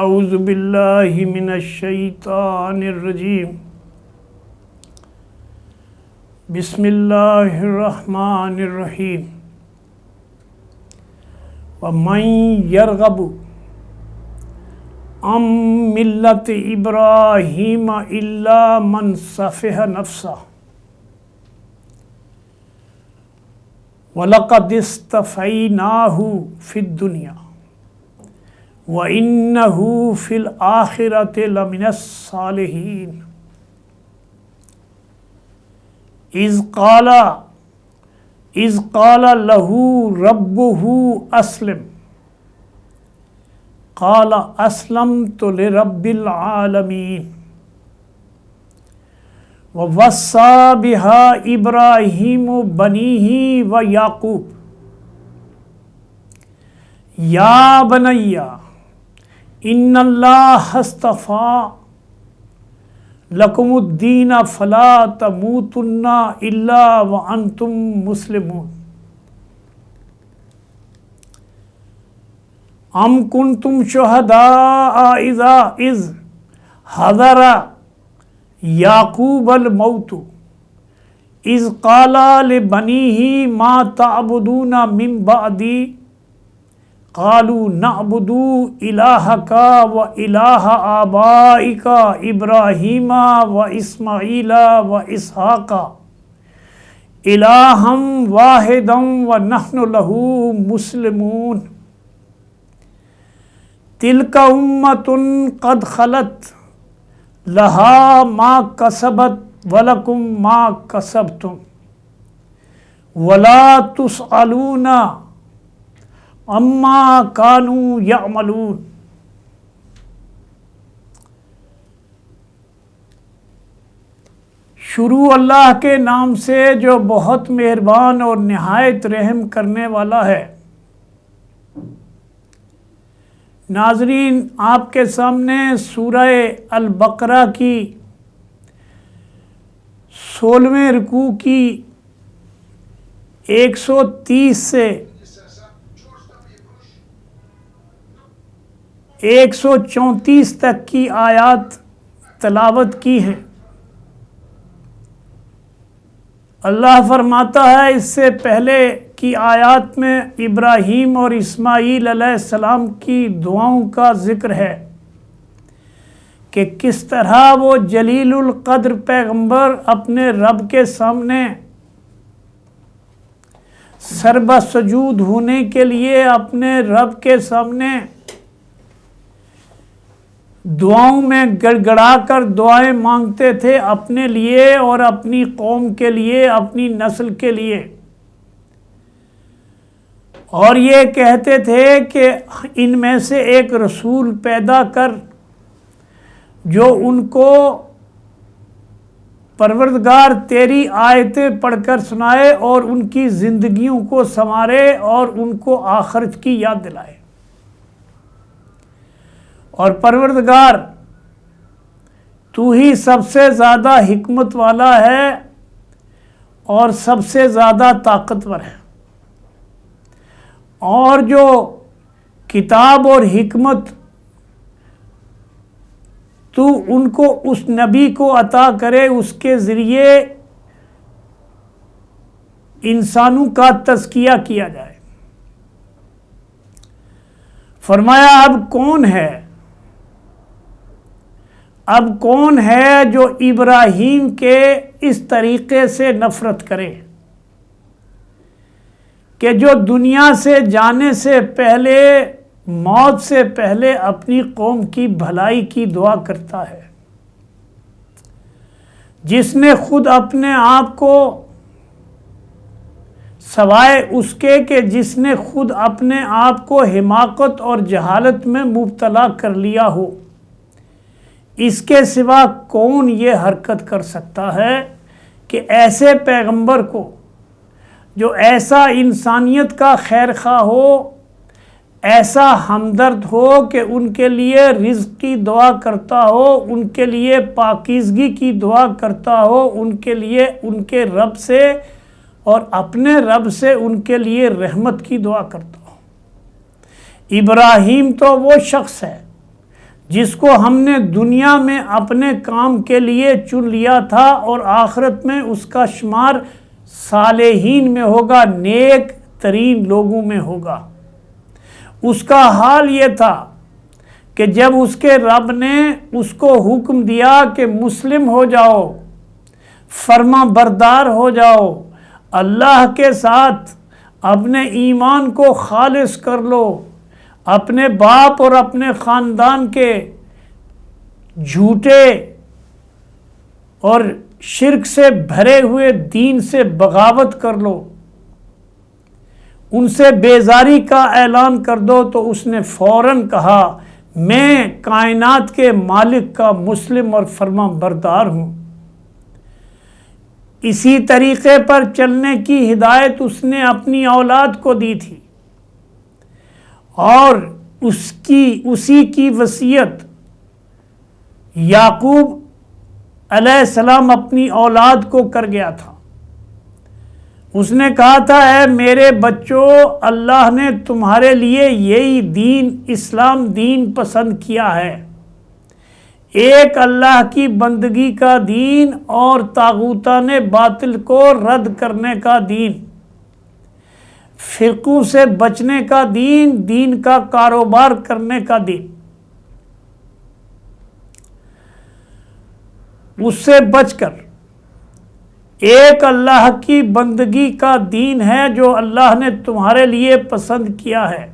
اعوذ باللہ من الشیطان الرجیم بسم اللہ الرحمن الرحیم ومن یرغب عن ملت ابراہیم الا من صفح نفسہ وَلَقَدِ اسْتَفَيْنَاهُ فِي الدُّنْيَا وَإِنَّهُ فِي الْآخِرَةِ لَمِنَ الصَّالِحِينَ إِذْ قَالَ لَهُ رَبُّهُ أَسْلِمْ قَالَ أَسْلَمْتُ لِرَبِّ الْعَالَمِينَ وَوَصَّى بِهَا إِبْرَاهِيمُ بَنِيهِ وَيَعْقُوبَ يَا بَنَيَّ إِنَّ اللَّهَ اصْطَفَى لَكُمُ الدِّينَ فَلَا تَمُوتُنَّ إِلَّا وَأَنْتُمْ مُسْلِمُونَ أَمْ كُنْتُمْ شُهَدَاءَ إِذْ حَضَرَ یعقوب الموت اذ قال لبنیہ ما تعبدون من بعدی قالوا نعبد الہک و الہ آبائک ابراہیم و اسماعیل و اسحاق الہا واحدا و نحن لہ مسلمون تلک امۃ قد خلت لہا ما کسبت ولکم ما کسبتم ولا تسألون عما کانوا یعملون۔ شروع اللہ کے نام سے جو بہت مہربان اور نہایت رحم کرنے والا ہے۔ ناظرین، آپ کے سامنے سورہ البقرہ کی 16ویں رکوع کی 130 سے 134 تک کی آیات تلاوت کی ہیں۔ اللہ فرماتا ہے اس سے پہلے کی آیات میں ابراہیم اور اسماعیل علیہ السلام کی دعاؤں کا ذکر ہے کہ کس طرح وہ جلیل القدر پیغمبر اپنے رب کے سامنے سربہ سجود ہونے کے لیے اپنے رب کے سامنے دعاؤں میں گڑ گڑا کر دعائیں مانگتے تھے اپنے لیے اور اپنی قوم کے لیے، اپنی نسل کے لیے، اور یہ کہتے تھے کہ ان میں سے ایک رسول پیدا کر جو ان کو پروردگار تیری آیتیں پڑھ کر سنائے اور ان کی زندگیوں کو سنوارے اور ان کو آخرت کی یاد دلائے۔ اور پروردگار تو ہی سب سے زیادہ حکمت والا ہے اور سب سے زیادہ طاقتور ہے، اور جو کتاب اور حکمت تو ان کو اس نبی کو عطا کرے اس کے ذریعے انسانوں کا تزکیہ کیا جائے۔ فرمایا اب کون ہے جو ابراہیم کے اس طریقے سے نفرت کرے کہ جو دنیا سے جانے سے پہلے، موت سے پہلے اپنی قوم کی بھلائی کی دعا کرتا ہے، جس نے خود اپنے آپ کو سوائے اس کے کہ جس نے خود اپنے آپ کو حماقت اور جہالت میں مبتلا کر لیا ہو، اس کے سوا کون یہ حرکت کر سکتا ہے کہ ایسے پیغمبر کو جو ایسا انسانیت کا خیر خواہ ہو، ایسا ہمدرد ہو کہ ان کے لیے رزق کی دعا کرتا ہو، ان کے لیے پاکیزگی کی دعا کرتا ہو، ان کے لیے ان کے رب سے اور اپنے رب سے ان کے لیے رحمت کی دعا کرتا ہو۔ ابراہیم تو وہ شخص ہے جس کو ہم نے دنیا میں اپنے کام کے لیے چن لیا تھا اور آخرت میں اس کا شمار صالحین میں ہوگا، نیک ترین لوگوں میں ہوگا۔ اس کا حال یہ تھا کہ جب اس کے رب نے اس کو حکم دیا کہ مسلم ہو جاؤ، فرما بردار ہو جاؤ، اللہ کے ساتھ اپنے ایمان کو خالص کر لو، اپنے باپ اور اپنے خاندان کے جھوٹے اور شرک سے بھرے ہوئے دین سے بغاوت کر لو، ان سے بیزاری کا اعلان کر دو، تو اس نے فوراً کہا میں کائنات کے مالک کا مسلم اور فرما بردار ہوں۔ اسی طریقے پر چلنے کی ہدایت اس نے اپنی اولاد کو دی تھی، اور اسی کی وصیت یعقوب علیہ السلام اپنی اولاد کو کر گیا تھا۔ اس نے کہا تھا اے میرے بچوں، اللہ نے تمہارے لیے یہی دین اسلام دین پسند کیا ہے، ایک اللہ کی بندگی کا دین اور طاغوتان باطل کو رد کرنے کا دین، فرقوں سے بچنے کا دین، دین کا کاروبار کرنے کا دین۔ اس سے بچ کر ایک اللہ کی بندگی کا دین ہے جو اللہ نے تمہارے لیے پسند کیا ہے،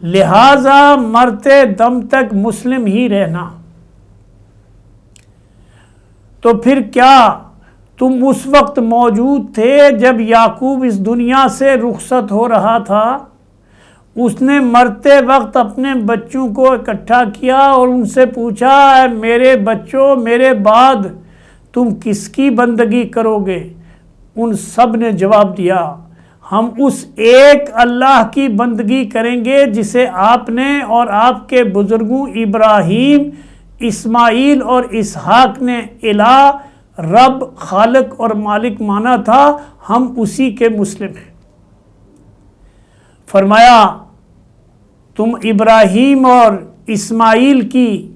لہذا مرتے دم تک مسلم ہی رہنا۔ تو پھر کیا تم اس وقت موجود تھے جب یعقوب اس دنیا سے رخصت ہو رہا تھا؟ اس نے مرتے وقت اپنے بچوں کو اکٹھا کیا اور ان سے پوچھا اے میرے بچوں، میرے بعد تم کس کی بندگی کرو گے؟ ان سب نے جواب دیا ہم اس ایک اللہ کی بندگی کریں گے جسے آپ نے اور آپ کے بزرگوں ابراہیم، اسماعیل اور اسحاق نے الہ، رب، خالق اور مالک مانا تھا، ہم اسی کے مسلم ہیں۔ فرمایا تم ابراہیم اور اسماعیل کی،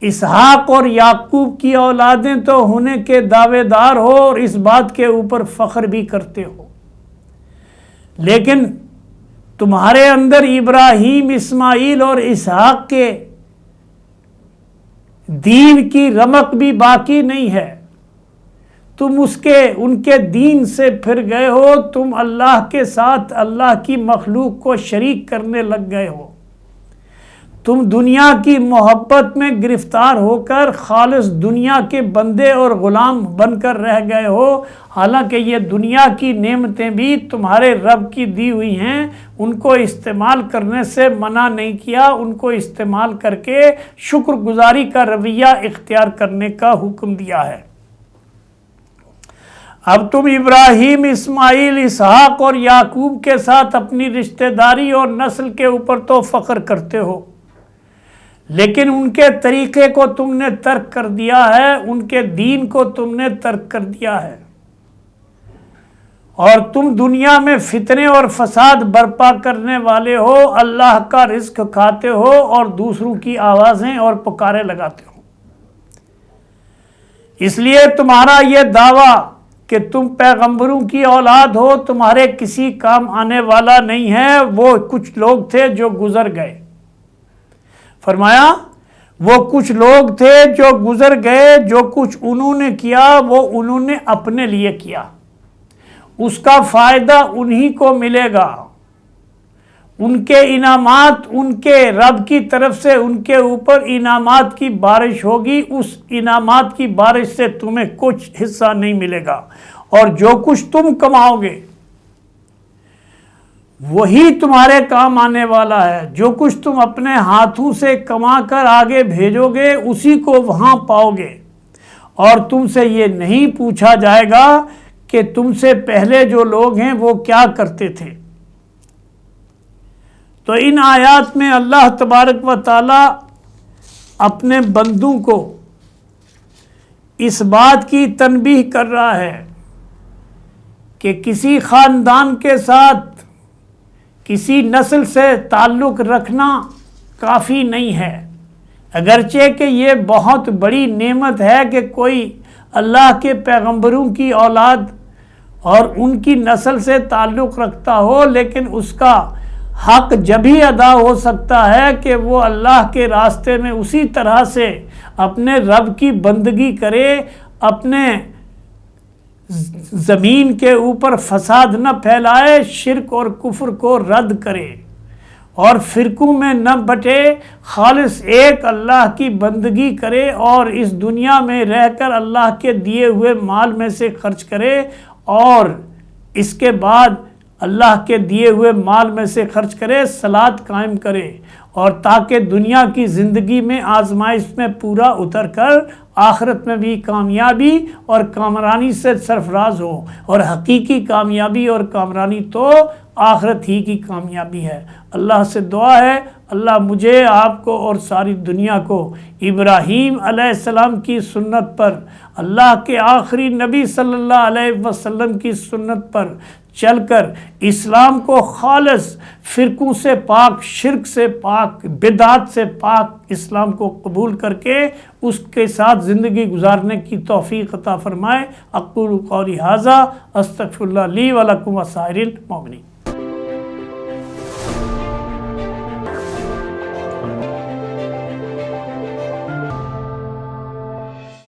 اسحاق اور یعقوب کی اولادیں تو ہونے کے دعوے دار ہو اور اس بات کے اوپر فخر بھی کرتے ہو، لیکن تمہارے اندر ابراہیم، اسماعیل اور اسحاق کے دین کی رمق بھی باقی نہیں ہے، تم ان کے دین سے پھر گئے ہو، تم اللہ کے ساتھ اللہ کی مخلوق کو شریک کرنے لگ گئے ہو، تم دنیا کی محبت میں گرفتار ہو کر خالص دنیا کے بندے اور غلام بن کر رہ گئے ہو، حالانکہ یہ دنیا کی نعمتیں بھی تمہارے رب کی دی ہوئی ہیں، ان کو استعمال کرنے سے منع نہیں کیا، ان کو استعمال کر کے شکر گزاری کا رویہ اختیار کرنے کا حکم دیا ہے۔ اب تم ابراہیم، اسماعیل، اسحاق اور یعقوب کے ساتھ اپنی رشتہ داری اور نسل کے اوپر تو فخر کرتے ہو، لیکن ان کے طریقے کو تم نے ترک کر دیا ہے، ان کے دین کو تم نے ترک کر دیا ہے، اور تم دنیا میں فتنے اور فساد برپا کرنے والے ہو، اللہ کا رزق کھاتے ہو اور دوسروں کی آوازیں اور پکارے لگاتے ہو۔ اس لیے تمہارا یہ دعویٰ کہ تم پیغمبروں کی اولاد ہو تمہارے کسی کام آنے والا نہیں ہے۔ وہ کچھ لوگ تھے جو گزر گئے، فرمایا وہ کچھ لوگ تھے جو گزر گئے، جو کچھ انہوں نے کیا وہ انہوں نے اپنے لیے کیا، اس کا فائدہ انہی کو ملے گا، ان کے انعامات، ان کے رب کی طرف سے ان کے اوپر انعامات کی بارش ہوگی، اس انعامات کی بارش سے تمہیں کچھ حصہ نہیں ملے گا، اور جو کچھ تم کماؤ گے وہی تمہارے کام آنے والا ہے، جو کچھ تم اپنے ہاتھوں سے کما کر آگے بھیجو گے اسی کو وہاں پاؤ گے، اور تم سے یہ نہیں پوچھا جائے گا کہ تم سے پہلے جو لوگ ہیں وہ کیا کرتے تھے۔ تو ان آیات میں اللہ تبارک و تعالی اپنے بندوں کو اس بات کی تنبیہ کر رہا ہے کہ کسی خاندان کے ساتھ، کسی نسل سے تعلق رکھنا کافی نہیں ہے، اگرچہ کہ یہ بہت بڑی نعمت ہے کہ کوئی اللہ کے پیغمبروں کی اولاد اور ان کی نسل سے تعلق رکھتا ہو، لیکن اس کا حق جب ہی ادا ہو سکتا ہے کہ وہ اللہ کے راستے میں اسی طرح سے اپنے رب کی بندگی کرے، اپنے زمین کے اوپر فساد نہ پھیلائے، شرک اور کفر کو رد کرے اور فرقوں میں نہ بٹے، خالص ایک اللہ کی بندگی کرے اور اس دنیا میں رہ کر اللہ کے دیے ہوئے مال میں سے خرچ کرے، اور اس کے بعد اللہ کے دیے ہوئے مال میں سے خرچ کرے، صلاۃ قائم کرے، اور تاکہ دنیا کی زندگی میں آزمائش میں پورا اتر کر آخرت میں بھی کامیابی اور کامرانی سے سرفراز ہو، اور حقیقی کامیابی اور کامرانی تو آخرت ہی کی کامیابی ہے۔ اللہ سے دعا ہے اللہ مجھے، آپ کو اور ساری دنیا کو ابراہیم علیہ السلام کی سنت پر، اللہ کے آخری نبی صلی اللہ علیہ وسلم کی سنت پر چل کر اسلام کو خالص، فرقوں سے پاک، شرک سے پاک، بدعات سے پاک اسلام کو قبول کر کے اس کے ساتھ زندگی گزارنے کی توفیق عطا فرمائے۔ اقول قولی ھذا استغفر اللہ لی ولکم وسائر المؤمنین۔